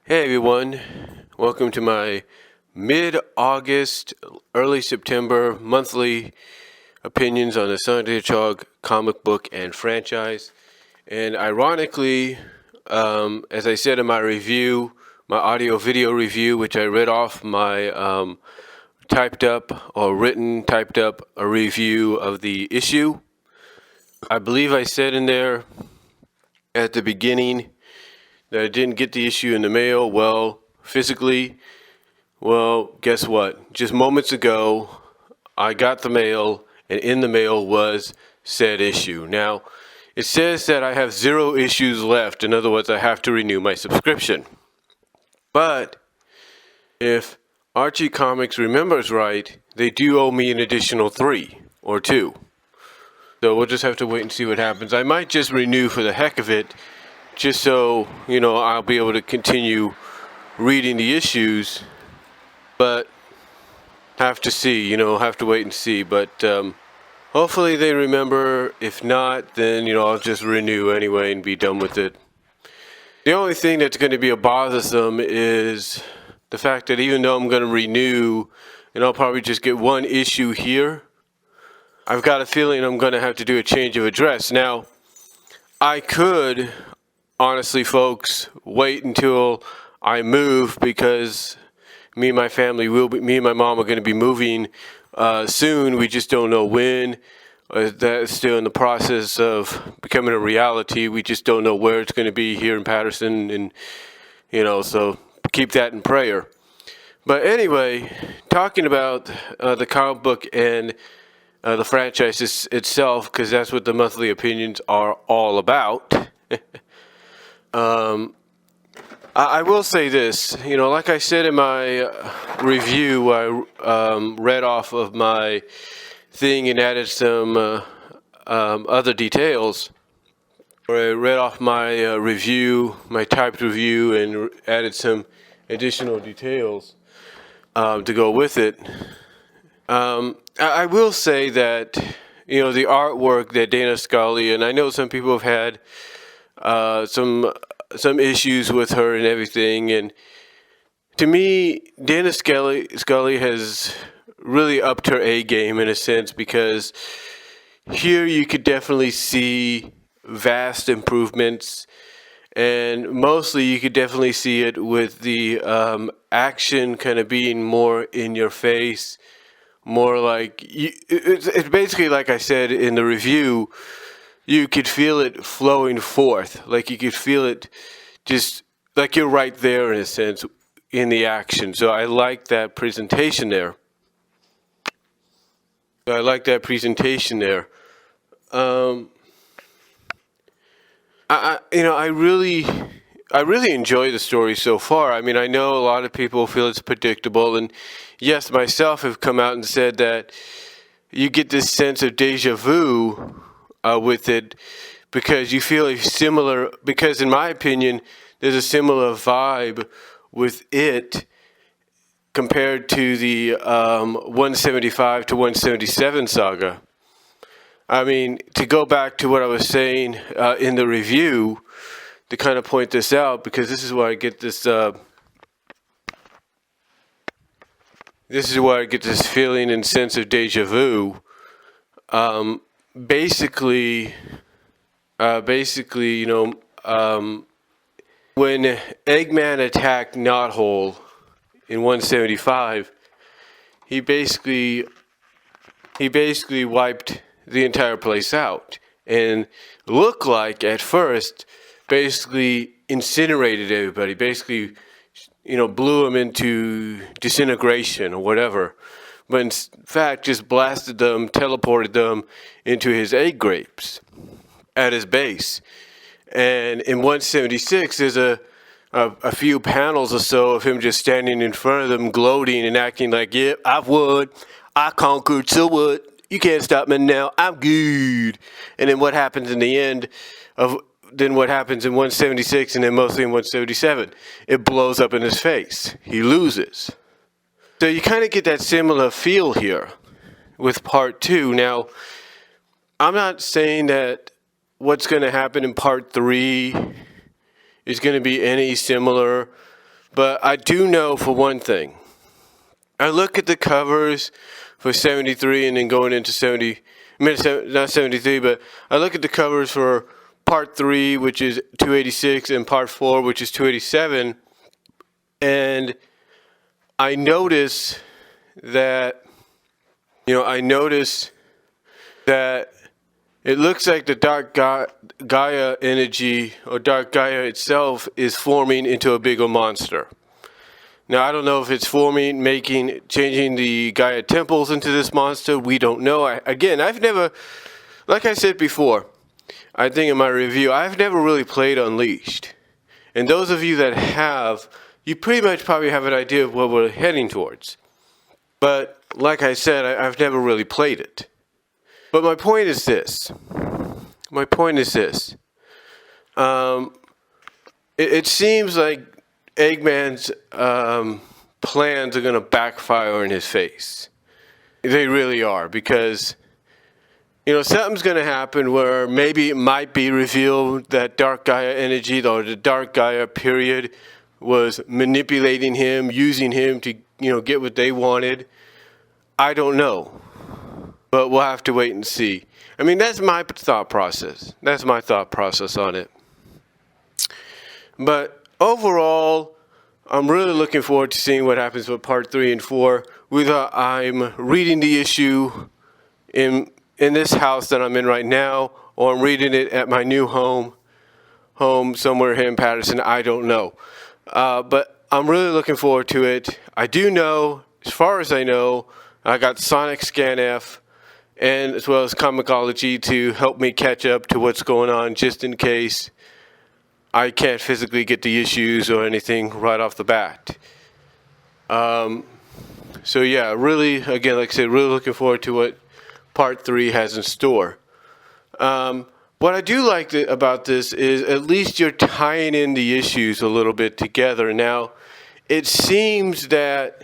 Hey everyone, welcome to my mid-August, early September monthly opinions on the Sonic the Hedgehog comic book and franchise. And ironically, as I said in my review, my audio video review, which I read off my typed up a review of the issue. I believe I said in there at the beginning that I didn't get the issue in the mail. Well, physically, guess what? Just moments ago, I got the mail, and in the mail was said issue. Now, it says that I have 0 issues left. In other words, I have to renew my subscription. But if Archie Comics remembers right, they do owe me an additional 3 or 2. So we'll just have to wait and see what happens. I might just renew for the heck of it, just so, I'll be able to continue reading the issues, but have to see, have to wait and see. But hopefully they remember. If not, then, I'll just renew anyway and be done with it. The only thing that's going to be a bothersome is the fact that even though I'm going to renew, and I'll probably just get 1 issue here, I've got a feeling I'm going to have to do a change of address. Now, I could, honestly, folks, wait until I move, because me and my mom are going to be moving soon. We just don't know when. That's still in the process of becoming a reality. We just don't know where it's going to be here in Patterson, and so keep that in prayer. But anyway, talking about the comic book and the franchise itself, because that's what the monthly opinions are all about. I will say this, like I said in my review, I read off of my thing and added some other details. Or I read off my review, my typed review, and added some additional details to go with it. I will say that, the artwork that Dana Scully, and I know some people have had some issues with her and everything, and to me, Dana Scully has really upped her A game in a sense, because here you could definitely see vast improvements, and mostly you could definitely see it with the action kind of being more in your face, more like it's basically like I said in the review. You could feel it flowing forth, like you could feel it just like you're right there in a sense in the action. So I like that presentation there. I really enjoy the story so far. I mean, I know a lot of people feel it's predictable, and yes, myself have come out and said that you get this sense of deja vu with it, because you feel because in my opinion, there's a similar vibe with it compared to the 175 to 177 saga. I mean, to go back to what I was saying in the review, to kind of point this out, because this is where I get this feeling and sense of deja vu. Basically, when Eggman attacked Knothole in 175, he basically wiped the entire place out, and looked like at first basically incinerated everybody, basically blew them into disintegration or whatever. But in fact, just blasted them, teleported them into his egg grapes at his base. And in 176, there's a few panels or so of him just standing in front of them, gloating and acting like, "Yep, I won. I conquered. So what? You can't stop me now. I'm good." And then what happens in the end what happens in 176, and then mostly in 177? It blows up in his face. He loses. So you kind of get that similar feel here with part 2. Now, I'm not saying that what's going to happen in part 3 is going to be any similar But I do know for one thing. I look at the covers for 73 and then going into 70, not 73, but I look at the covers for part 3, which is 286, and part 4, which is 287, and I notice that, it looks like the dark Gaia energy, or dark Gaia itself, is forming into a bigger monster. Now, I don't know if it's forming, changing the Gaia temples into this monster. We don't know. I've never, like I said before, I think in my review, I've never really played Unleashed. And those of you that have, you pretty much probably have an idea of what we're heading towards. But like I said, I've never really played it. But my point is this. It seems like Eggman's plans are going to backfire in his face. They really are, because something's going to happen where maybe it might be revealed that Dark Gaia energy, or the Dark Gaia period, was manipulating him, using him to get what they wanted. I don't know, but we'll have to wait and see. I mean, that's my thought process. That's my thought process on it. But overall, I'm really looking forward to seeing what happens with part 3 and 4. Whether I'm reading the issue in this house that I'm in right now, or I'm reading it at my new home somewhere here in Patterson, I don't know. But I'm really looking forward to it. I do know, as far as I know, I got Sonic ScanF, and as well as Comicology to help me catch up to what's going on, just in case I can't physically get the issues or anything right off the bat. So yeah, really, again, like I said, really looking forward to what part 3 has in store. What I do like about this is at least you're tying in the issues a little bit together. Now, it seems that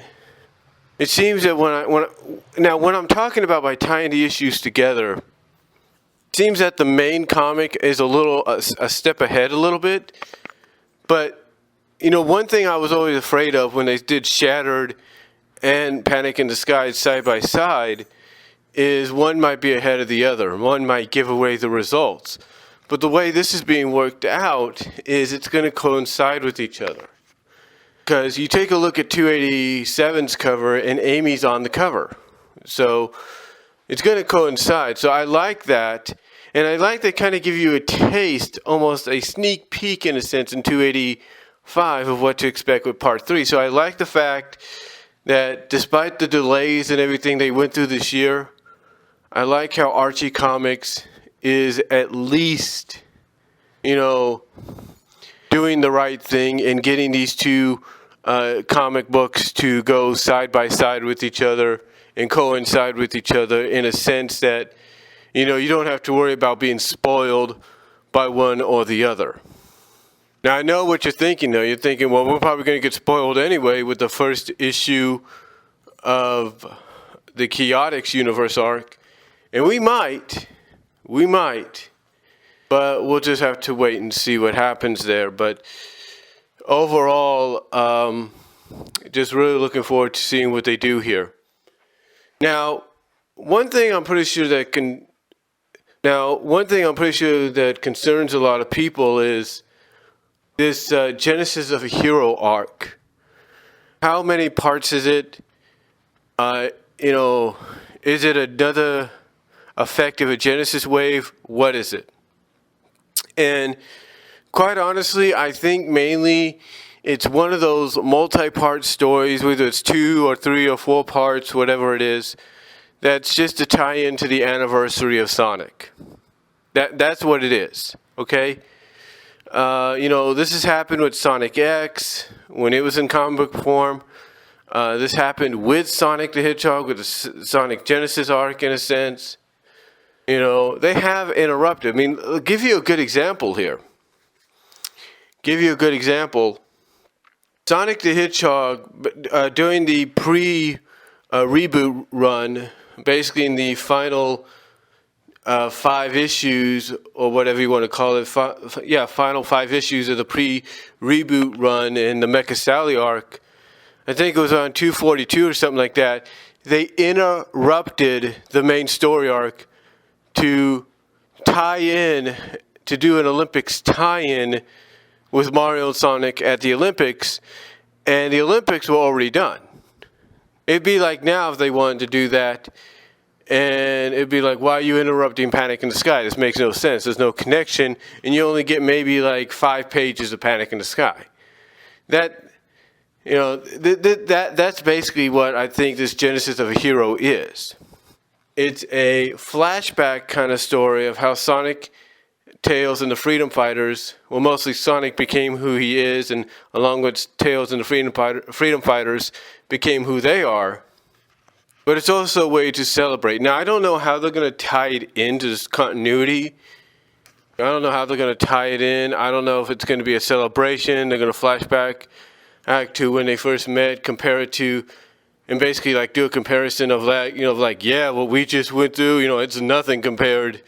when I'm talking about by tying the issues together, it seems that the main comic is a step ahead a little bit. But one thing I was always afraid of when they did Shattered and Panic in the Sky side by side is one might be ahead of the other. One might give away the results. But the way this is being worked out is it's going to coincide with each other. Because you take a look at 287's cover and Amy's on the cover. So it's going to coincide. So I like that. And I like to kind of give you a taste, almost a sneak peek in a sense, in 285 of what to expect with part 3. So I like the fact that despite the delays and everything they went through this year, I like how Archie Comics is at least, doing the right thing and getting these two comic books to go side by side with each other and coincide with each other in a sense that, you don't have to worry about being spoiled by one or the other. Now, I know what you're thinking, though. You're thinking, well, we're probably going to get spoiled anyway with the first issue of the Chaotix Universe arc. And we might, but we'll just have to wait and see what happens there. But overall, just really looking forward to seeing what they do here. Now, one thing I'm pretty sure that concerns a lot of people is this Genesis of a Hero arc. How many parts is it? Is it another effect of a Genesis wave? What is it? And quite honestly, I think mainly it's one of those multi-part stories, whether it's 2 or 3 or 4 parts, whatever it is, that's just to tie into the anniversary of Sonic. That's what it is, okay? This has happened with Sonic X when it was in comic book form. This happened with Sonic the Hedgehog, with the Sonic Genesis arc, in a sense. They have interrupted. I mean, I'll give you a good example here. Sonic the Hedgehog, during the pre-reboot run, basically in the final 5 issues, or whatever you want to call it. Final 5 issues of the pre-reboot run in the Mecha Sally arc. I think it was on 242 or something like that. They interrupted the main story arc to tie in, to do an Olympics tie-in with Mario and Sonic at the Olympics, and the Olympics were already done. It'd be like now if they wanted to do that, and it'd be like, why are you interrupting Panic in the Sky? This makes no sense. There's no connection, and you only get maybe like 5 pages of Panic in the Sky. That, you know, that's basically what I think this Genesis of a Hero is. It's a flashback kind of story of how Sonic, Tails, and the Freedom Fighters, well, mostly Sonic became who he is, and along with Tails and the Freedom Fighters became who they are. But it's also a way to celebrate. Now, I don't know how they're going to tie it into this continuity. I don't know how they're going to tie it in. I don't know if it's going to be a celebration. They're going to flashback back to when they first met, compare it to, and basically like do a comparison of that, you know, like, yeah, what we just went through, you know, it's nothing compared.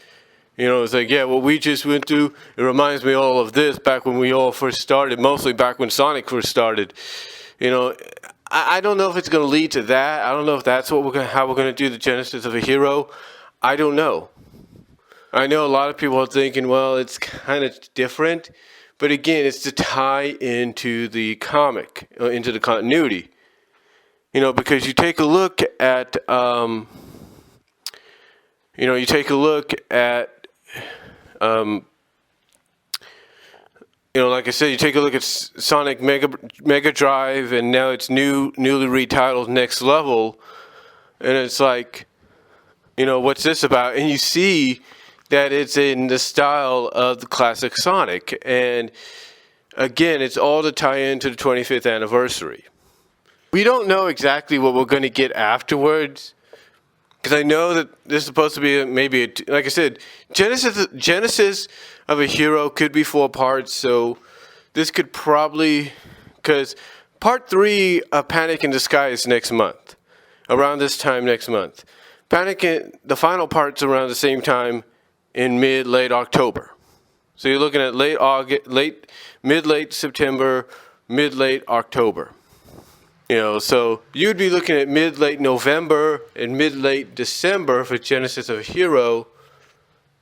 You know, it's like, yeah, what we just went through, it reminds me all of this back when we all first started, mostly back when Sonic first started. You know, I don't know if it's going to lead to that. I don't know if that's what how we're going to do the Genesis of a Hero. I don't know. I know a lot of people are thinking, well, it's kind of different. But again, it's to tie into the comic, into the continuity. You know, because you take a look at, you know, like I said, you take a look at Sonic Mega Drive, and now it's newly retitled Next Level, and it's like, you know, what's this about? And you see that it's in the style of the classic Sonic, and again, it's all to tie into the 25th anniversary. We don't know exactly what we're going to get afterwards, because I know that this is supposed to be like I said, Genesis of a Hero could be 4 parts, so this could probably, because part 3 of Panic in the Sky is next month, around this time next month. The final part's around the same time in late October. So you're looking at mid-late September, mid-late October. You know, so you'd be looking at mid-late November and mid-late December for Genesis of a Hero.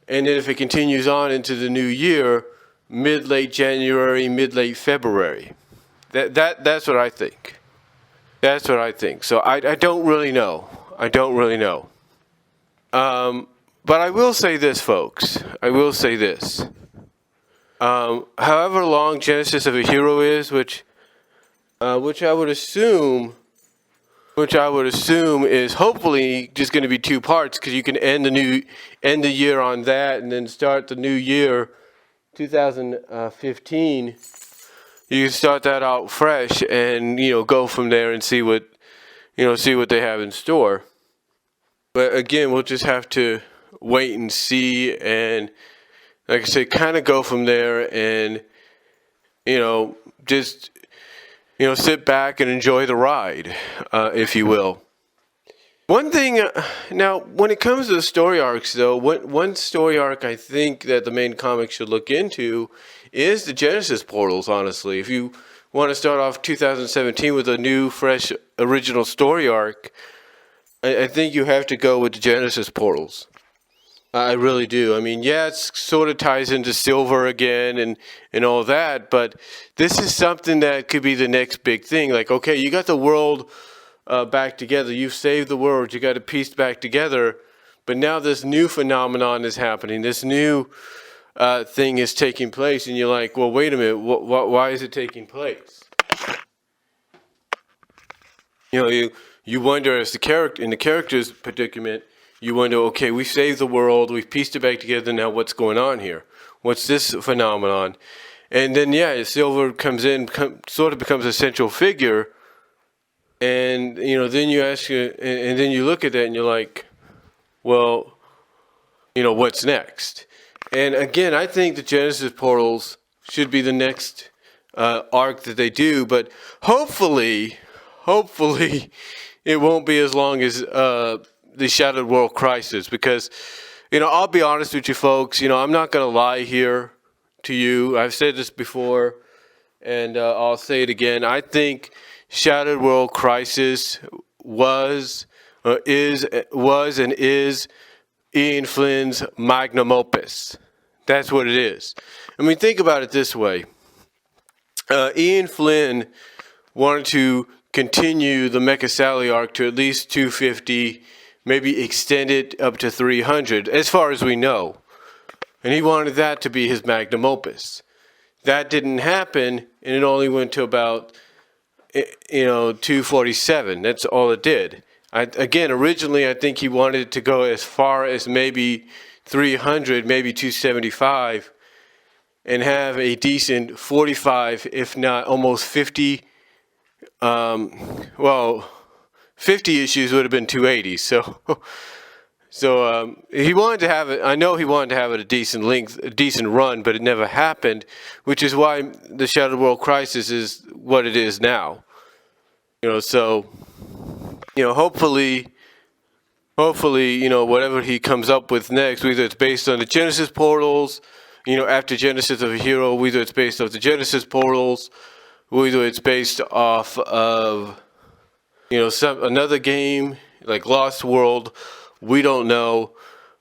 And then if it continues on into the new year, mid-late January, mid-late February. That's what I think. That's what I think. So I don't really know. I don't really know. But I will say this, folks. I will say this. However long Genesis of a Hero is, which I would assume is hopefully just going to be 2 parts, because you can end the year on that and then start the new year, 2015. You can start that out fresh and, you know, go from there and see what they have in store. But again, we'll just have to wait and see, and like I said, kind of go from there, and, you know, just, you know, sit back and enjoy the ride, if you will. One thing, now, when it comes to the story arcs, though, one story arc I think that the main comic should look into is the Genesis portals, honestly. If you want to start off 2017 with a new, fresh, original story arc, I think you have to go with the Genesis portals. I really do. I mean, yeah, it sort of ties into Silver again and all that, but this is something that could be the next big thing. Like, okay, you got the world back together. You've saved the world. You got it pieced back together, but now this new phenomenon is happening. This new thing is taking place, and you're like, well, wait a minute. Why is it taking place? You know, you wonder, as in the character's predicament, you wonder, okay, we saved the world, we've pieced it back together, now what's going on here? What's this phenomenon? And then, yeah, Silver comes in, sort of becomes a central figure, and, you know, then you ask you, and then you look at that and you're like, well, you know, what's next? And again, I think the Genesis portals should be the next arc that they do, but hopefully, it won't be as long as the Shattered World Crisis, because I'll be honest with you folks. I'm not going to lie here to you. I've said this before, and I'll say it again. I think Shattered World Crisis was and is Ian Flynn's magnum opus. That's what it is. I mean, think about it this way. Ian Flynn wanted to continue the Mecha Sally arc to at least 250, maybe extend it up to 300, as far as we know. And he wanted that to be his magnum opus. That didn't happen, and it only went to about 247. That's all it did. Originally, I think he wanted to go as far as maybe 300, maybe 275, and have a decent 45, if not almost 50. 50 issues would have been 280. So he wanted to have it. I know he wanted to have it a decent length, a decent run, but it never happened, which is why the Shattered World Crisis is what it is now. Hopefully, whatever he comes up with next, whether it's based on the Genesis portals, after Genesis of a Hero, whether it's based off the Genesis portals, whether it's based off of, another game like Lost World, we don't know.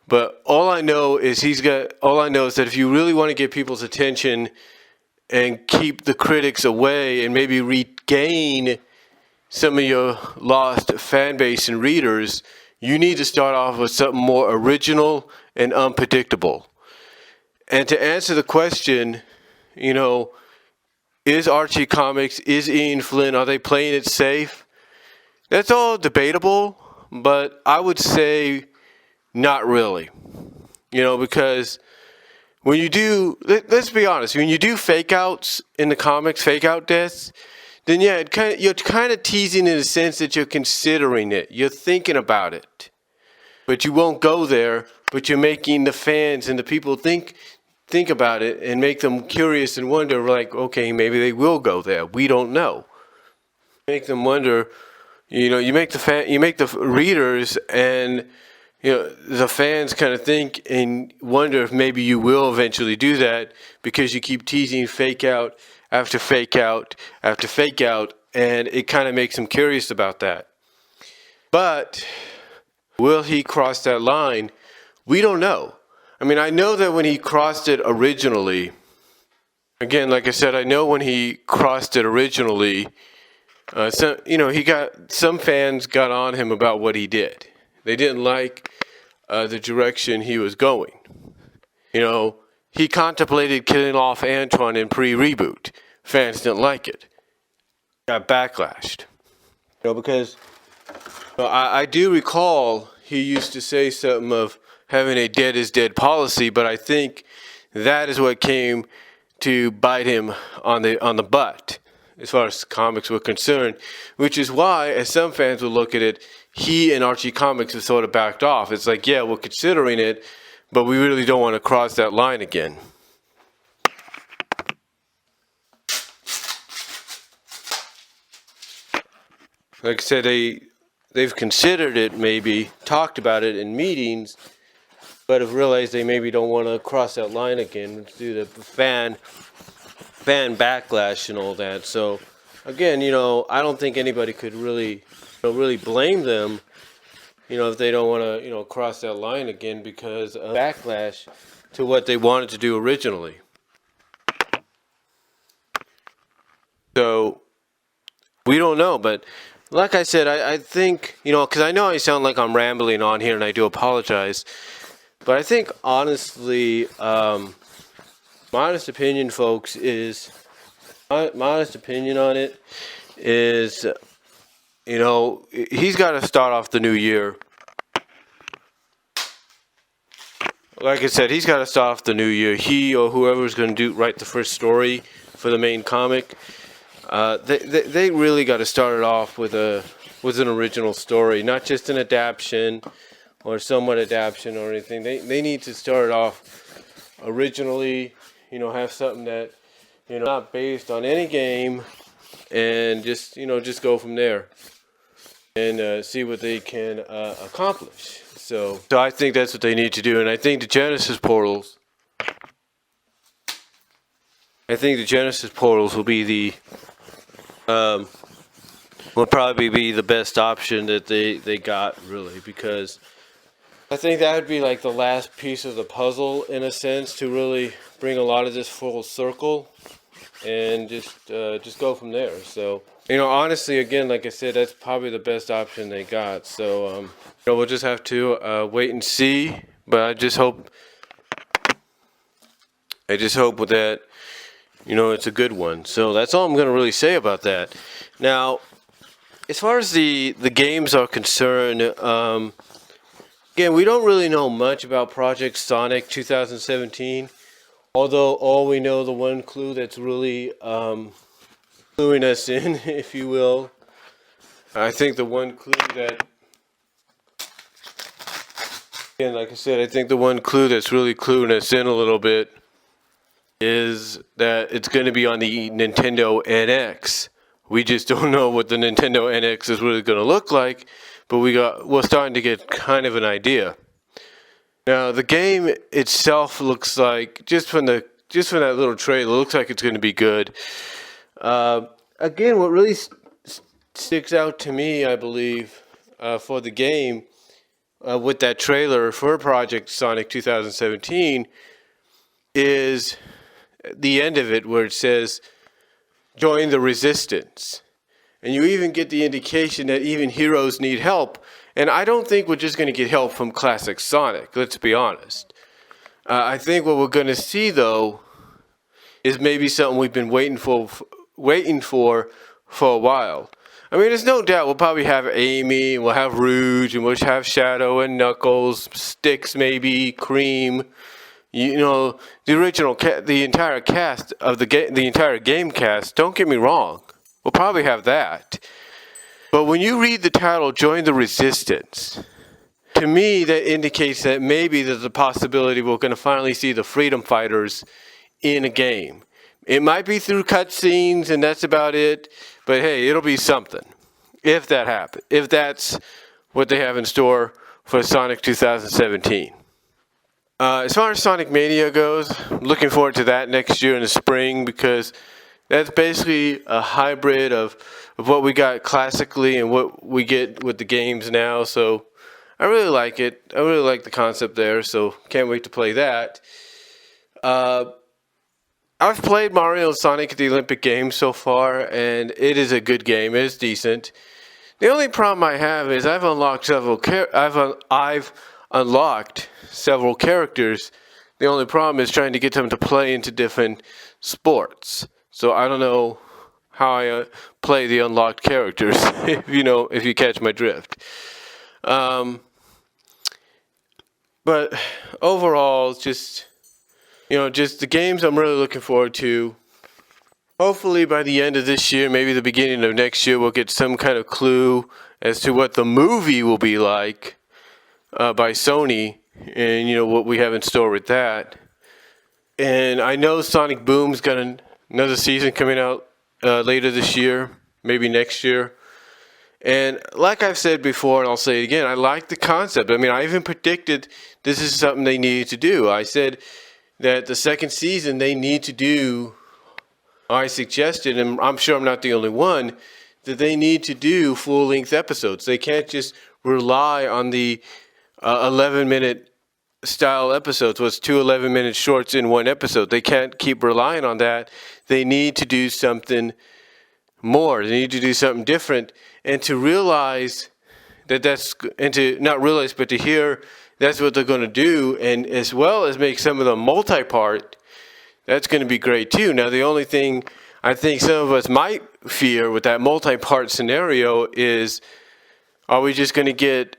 But all I know is that if you really want to get people's attention and keep the critics away and maybe regain some of your lost fan base and readers, you need to start off with something more original and unpredictable. And to answer the question, is Archie Comics, is Ian Flynn, are they playing it safe? That's all debatable, but I would say not really. Because when you do, let's be honest, when you do fake outs in the comics, fake out deaths, then yeah, you're kind of teasing in the sense that you're considering it. You're thinking about it. But you won't go there, but you're making the fans and the people think about it and make them curious and wonder, like, okay, maybe they will go there. We don't know. Make them wonder, you make the readers and the fans kind of think and wonder if maybe you will eventually do that because you keep teasing fake out after fake out after fake out, and it kind of makes them curious about that. But will he cross that line? We don't know. I mean, I know that when he crossed it originally, again, like I said, I know when he crossed it originally, some fans got on him about what he did. They didn't like the direction he was going. He contemplated killing off Antoine in pre-reboot. Fans didn't like it. Got backlashed. Because I do recall he used to say something of having a dead is dead policy, but I think that is what came to bite him on the butt as far as comics were concerned, which is why, as some fans would look at it, he and Archie Comics have sort of backed off. It's like, yeah, we're considering it, but we really don't want to cross that line again. Like I said, they've considered it, maybe talked about it in meetings, but have realized they maybe don't want to cross that line again due to fan backlash and all that. So again, I don't think anybody could really blame them, if they don't want to, cross that line again because of backlash to what they wanted to do originally. So we don't know, but like I said, I think, because I know I sound like I'm rambling on here, and I do apologize, but I think honestly, my honest opinion, folks, is my honest opinion on it is, he's got to start off the new year. Like I said, he's got to start off the new year. He or whoever's going to write the first story for the main comic, they really got to start it off with an original story, not just an adaptation or somewhat adaptation or anything. They need to start it off originally, have something that, not based on any game, and just go from there and see what they can accomplish. So I think that's what they need to do, and I think the Genesis portals will be will probably be the best option that they got, really, because I think that would be like the last piece of the puzzle in a sense to really bring a lot of this full circle and just go from there. So, honestly, again, like I said, that's probably the best option they got. So, we'll just have to wait and see. But I just hope that, it's a good one. So that's all I'm going to really say about that. Now, as far as the games are concerned, again, we don't really know much about Project Sonic 2017. Although all we know, the one clue that's really cluing us in, if you will, I think the one clue that, again, like I said, I think the one clue that's really cluing us in a little bit is that it's going to be on the Nintendo NX. We just don't know what the Nintendo NX is really going to look like, but we're starting to get kind of an idea. Now, the game itself looks like, just from that little trailer, it looks like it's going to be good. Again, what really sticks out to me, I believe, for the game, with that trailer for Project Sonic 2017, is the end of it where it says, "Join the Resistance." And you even get the indication that even heroes need help. And I don't think we're just going to get help from classic Sonic, let's be honest. I think what we're going to see, though, is maybe something we've been waiting for a while. I mean, there's no doubt we'll probably have Amy, and we'll have Rouge, and we'll have Shadow and Knuckles, Sticks maybe, Cream. The original, the entire cast of the entire game cast. Don't get me wrong, we'll probably have that. But when you read the title, "Join the Resistance," to me that indicates that maybe there's a possibility we're going to finally see the Freedom Fighters in a game. It might be through cutscenes, and that's about it. But hey, it'll be something if that happens. If that's what they have in store for Sonic 2017. As far as Sonic Mania goes, I'm looking forward to that next year in the spring, because that's basically a hybrid of what we got classically and what we get with the games now. So I really like it. I really like the concept there. So can't wait to play that. I've played Mario and Sonic at the Olympic Games so far, and it is a good game. It is decent. The only problem I have is I've unlocked several characters. The only problem is trying to get them to play into different sports. So I don't know how I play the unlocked characters, if you catch my drift. But overall, just the games I'm really looking forward to. Hopefully by the end of this year, maybe the beginning of next year, we'll get some kind of clue as to what the movie will be like by Sony, and what we have in store with that. And I know Sonic Boom's got another season coming out later this year, maybe next year. And like I've said before, and I'll say it again, I like the concept. I mean, I even predicted this is something they needed to do. I said that the second season they need to do, I suggested, and I'm sure I'm not the only one, that they need to do full-length episodes. They can't just rely on the 11-minute style episodes. What's 2 11-minute shorts in one episode. They can't keep relying on that. They need to do something more. They need to do something different. And to realize but to hear that's what they're going to do, and as well as make some of them multi-part, that's going to be great too. Now, the only thing I think some of us might fear with that multi-part scenario is, are we just going to get,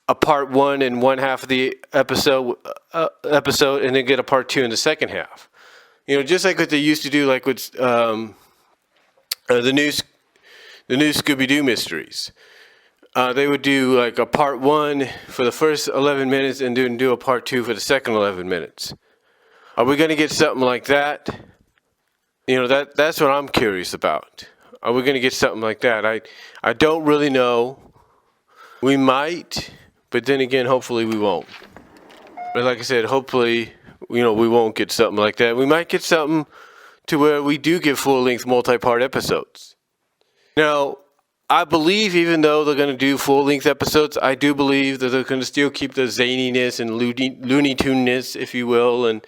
a part one in one half of the episode and then get a part two in the second half? Just like what they used to do, like with the new Scooby-Doo mysteries. They would do like a part one for the first 11 minutes and then do a part two for the second 11 minutes. Are we going to get something like that? That's what I'm curious about. Are we going to get something like that? I don't really know. We might, But then again, hopefully we won't. But like I said, hopefully, we won't get something like that. We might get something to where we do get full-length multi-part episodes. Now, I believe even though they're going to do full-length episodes, I do believe that they're going to still keep the zaniness and Looney Tune-ness, if you will. And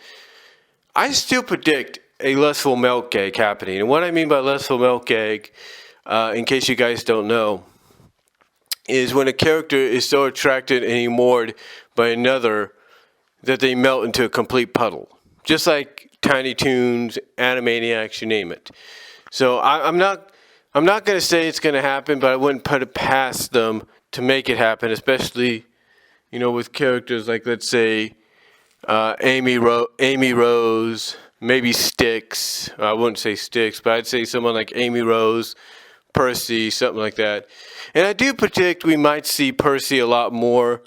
I still predict a lustful milk gag happening. And what I mean by lustful milk gag, in case you guys don't know, is when a character is so attracted and enamored by another that they melt into a complete puddle. Just like Tiny Toons, Animaniacs, you name it. So I'm not going to say it's going to happen, but I wouldn't put it past them to make it happen, especially, with characters like, let's say, Amy Rose, maybe Styx. I wouldn't say Styx, but I'd say someone like Amy Rose, Percy, something like that. And I do predict we might see Percy a lot more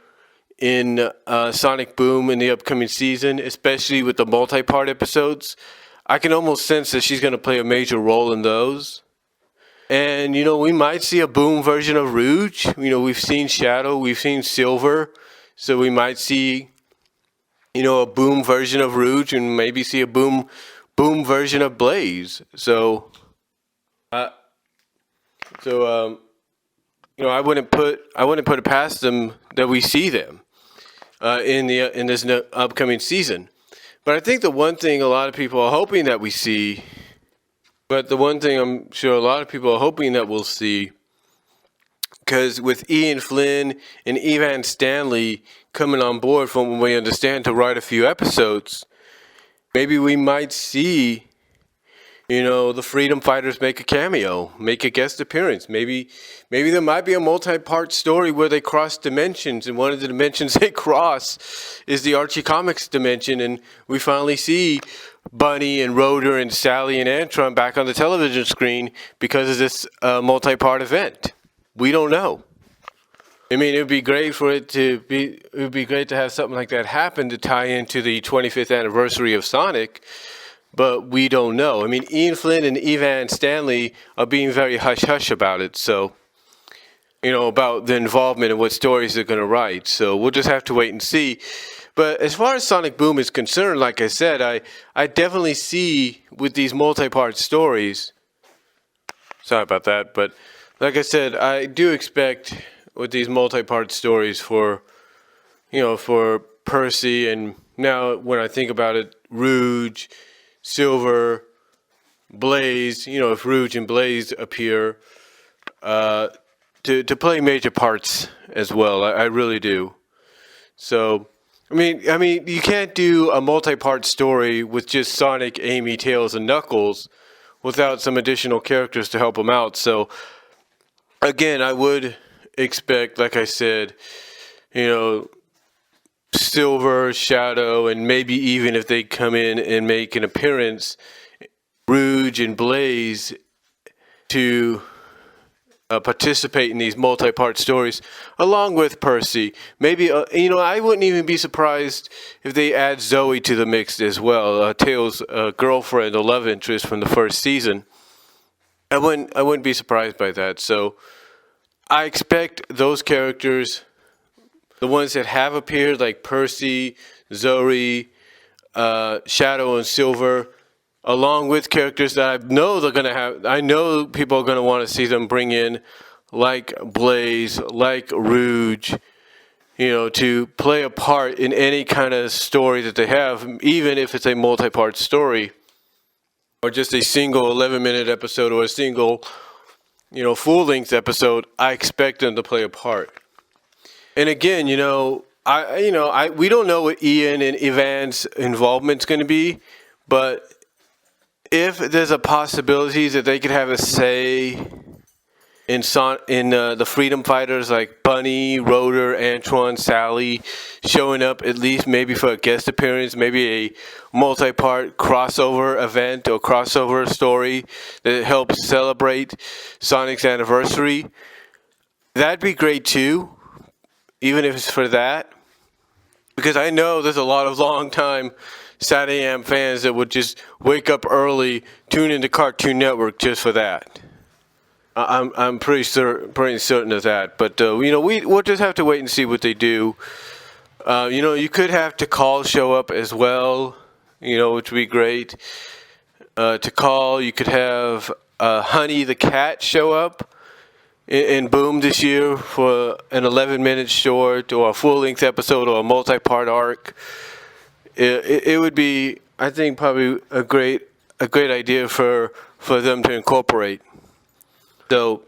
in Sonic Boom in the upcoming season, especially with the multi-part episodes. I can almost sense that she's going to play a major role in those. And, we might see a Boom version of Rouge. We've seen Shadow, we've seen Silver, so we might see, a Boom version of Rouge and maybe see a Boom version of Blaze. So, I wouldn't put it past them that we see them in this upcoming season. But I think the one thing a lot of people are hoping that we see, but the one thing I'm sure a lot of people are hoping that we'll see, because with Ian Flynn and Evan Stanley coming on board, from what we understand, to write a few episodes, maybe we might see the Freedom Fighters make a cameo, make a guest appearance. Maybe there might be a multi-part story where they cross dimensions, and one of the dimensions they cross is the Archie Comics dimension, and we finally see Bunny and Rotor and Sally and Antron back on the television screen because of this multi-part event. We don't know. I mean, it would be great to have something like that happen to tie into the 25th anniversary of Sonic. But we don't know. I mean, Ian Flynn and Evan Stanley are being very hush-hush about it. So, about the involvement and what stories they're going to write. So we'll just have to wait and see. But as far as Sonic Boom is concerned, like I said, I definitely see with these multi-part stories. Sorry about that. But like I said, I do expect with these multi-part stories for Percy, and now when I think about it, Rouge, Silver, Blaze, if Rouge and Blaze appear, to play major parts as well. I really do. So, I mean, you can't do a multi-part story with just Sonic, Amy, Tails, and Knuckles without some additional characters to help them out. So, again, I would expect, like I said, Silver, Shadow, and maybe even if they come in and make an appearance, Rouge and Blaze to participate in these multi-part stories along with Percy. Maybe, I wouldn't even be surprised if they add Zoe to the mix as well, Tails' girlfriend, a love interest from the first season. I wouldn't be surprised by that. So I expect those characters, the ones that have appeared, like Percy, Zoe, Shadow, and Silver, along with characters that I know they're going to have. I know people are going to want to see them bring in, like Blaze, like Rouge, to play a part in any kind of story that they have, even if it's a multi-part story, or just a single 11-minute episode, or a single, full-length episode. I expect them to play a part. And again, we don't know what Ian and Evan's involvement's going to be, but if there's a possibility that they could have a say in the Freedom Fighters, like Bunny, Rotor, Antron, Sally, showing up at least maybe for a guest appearance, maybe a multi-part crossover event or crossover story that helps celebrate Sonic's anniversary, that'd be great too. Even if it's for that, because I know there's a lot of long-time Saturday AM fans that would just wake up early, tune into Cartoon Network just for that. I'm pretty certain of that. But we'll just have to wait and see what they do. You could have Tikal show up as well, which would be great. Tikal, you could have Honey the cat show up in Boom this year for an 11-minute short or a full-length episode or a multi-part arc. It would be, I think, probably a great idea for them to incorporate. So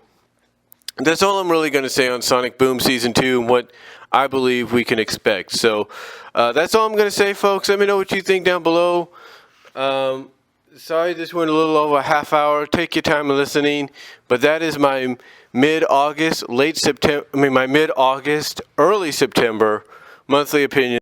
that's all I'm really going to say on Sonic Boom Season 2 and what I believe we can expect. So that's all I'm going to say, folks. Let me know what you think down below. Sorry this went a little over a half hour. Take your time in listening. But that is my mid-August, early September monthly opinion.